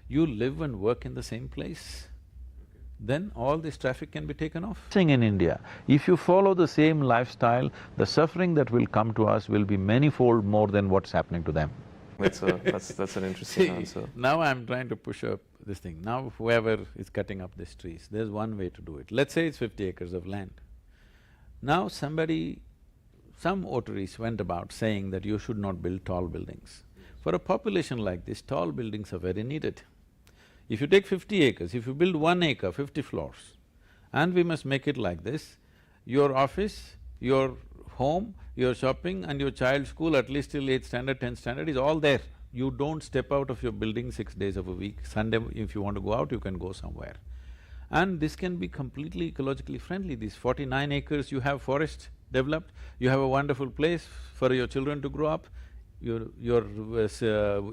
You live and work in the same place, then all this traffic can be taken off. In India, if you follow the same lifestyle, the suffering that will come to us will be many-fold more than what's happening to them. That's an interesting answer. Now I'm trying to push up this thing. Now whoever is cutting up these trees, there's one way to do it. Let's say it's 50 acres of land. Now some votaries went about saying that you should not build tall buildings. For a population like this, tall buildings are very needed. If you take 50 acres, if you build 1 acre, 50 floors, and we must make it like this, your office, your home, your shopping and your child's school, at least till 8th standard, 10th standard, is all there. You don't step out of your building 6 days of a week. Sunday, if you want to go out, you can go somewhere. And this can be completely ecologically friendly. These 49 acres, you have forest developed, you have a wonderful place for your children to grow up, your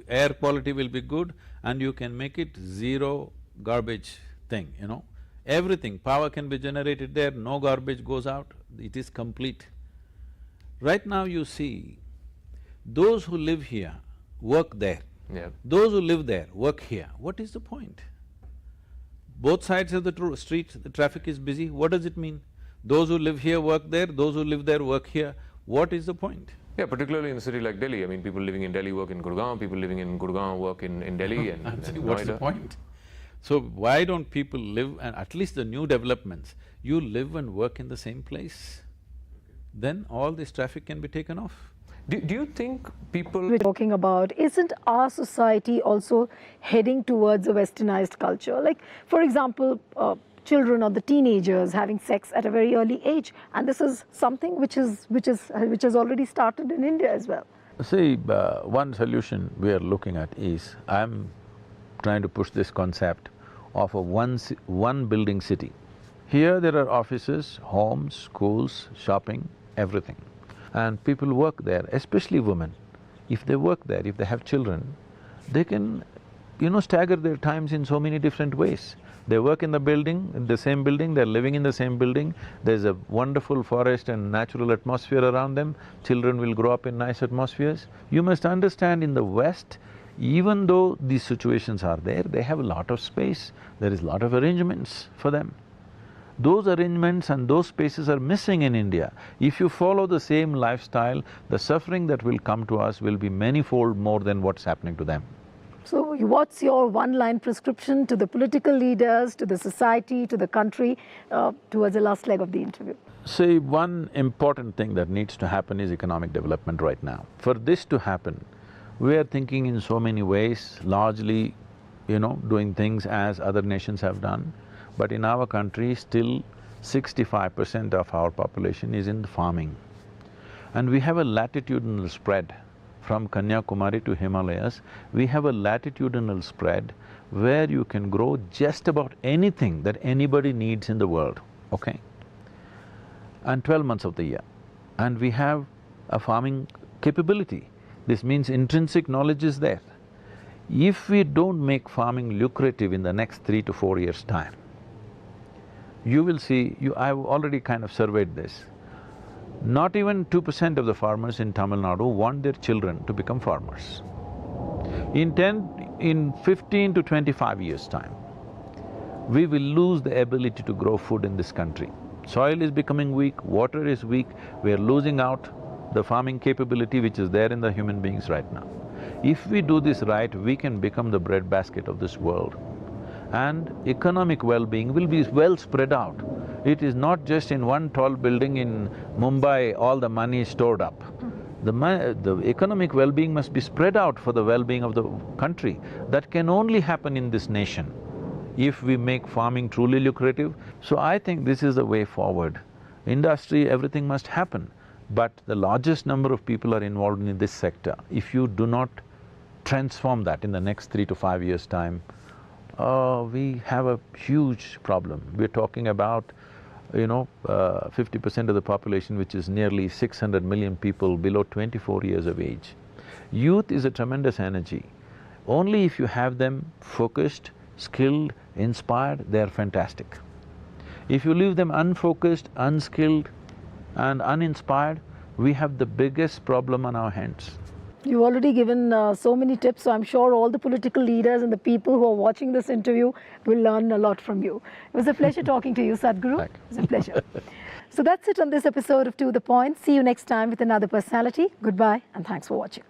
air quality will be good, and you can make it zero garbage thing, you know. Everything, power can be generated there, no garbage goes out, it is complete. Right now you see, those who live here work there. Yeah. Those who live there work here. What is the point? Both sides of the street, the traffic is busy, what does it mean? Those who live here work there, those who live there work here, what is the point? Yeah, particularly in a city like Delhi. I mean, people living in Delhi work in Gurgaon, people living in Gurgaon work in Delhi and what's the point? So why don't people live, and at least the new developments, you live and work in the same place, then all this traffic can be taken off. Do you think people… We're talking about, isn't our society also heading towards a westernized culture? Like, for example, children or the teenagers having sex at a very early age, and this is something which has already started in India as well. See, one solution we are looking at is, I'm trying to push this concept of a one building city. Here there are offices, homes, schools, shopping, everything. And people work there, especially women. If they work there, if they have children, they can, stagger their times in so many different ways. They work in the same building, they're living in the same building, there's a wonderful forest and natural atmosphere around them, children will grow up in nice atmospheres. You must understand, in the West, even though these situations are there, they have a lot of space, there is a lot of arrangements for them. Those arrangements and those spaces are missing in India. If you follow the same lifestyle, the suffering that will come to us will be many-fold more than what's happening to them. So what's your one-line prescription to the political leaders, to the society, to the country, towards the last leg of the interview? See, one important thing that needs to happen is economic development right now. For this to happen, we are thinking in so many ways, largely, doing things as other nations have done. But in our country, still 65% of our population is in farming. And we have a latitudinal spread. From Kanyakumari to Himalayas, we have a latitudinal spread where you can grow just about anything that anybody needs in the world, okay? And 12 months of the year. And we have a farming capability. This means intrinsic knowledge is there. If we don't make farming lucrative in the next 3 to 4 years' time, you will see, I've already kind of surveyed this. Not even 2% of the farmers in Tamil Nadu want their children to become farmers. In 15 to 25 years' time, we will lose the ability to grow food in this country. Soil is becoming weak, water is weak, we are losing out the farming capability which is there in the human beings right now. If we do this right, we can become the breadbasket of this world. And economic well-being will be well spread out. It is not just in one tall building in Mumbai, all the money is stored up. The economic well-being must be spread out for the well-being of the country. That can only happen in this nation if we make farming truly lucrative. So I think this is the way forward. Industry, everything must happen, but the largest number of people are involved in this sector. If you do not transform that in the next 3 to 5 years' time, we have a huge problem. We're talking about, 50% of the population, which is nearly 600 million people below 24 years of age. Youth is a tremendous energy. Only if you have them focused, skilled, inspired, they're fantastic. If you leave them unfocused, unskilled and uninspired, we have the biggest problem on our hands. You've already given so many tips, so I'm sure all the political leaders and the people who are watching this interview will learn a lot from you. It was a pleasure talking to you, Sadhguru. Thank It was a pleasure. So that's it on this episode of To The Point. See you next time with another personality. Goodbye and thanks for watching.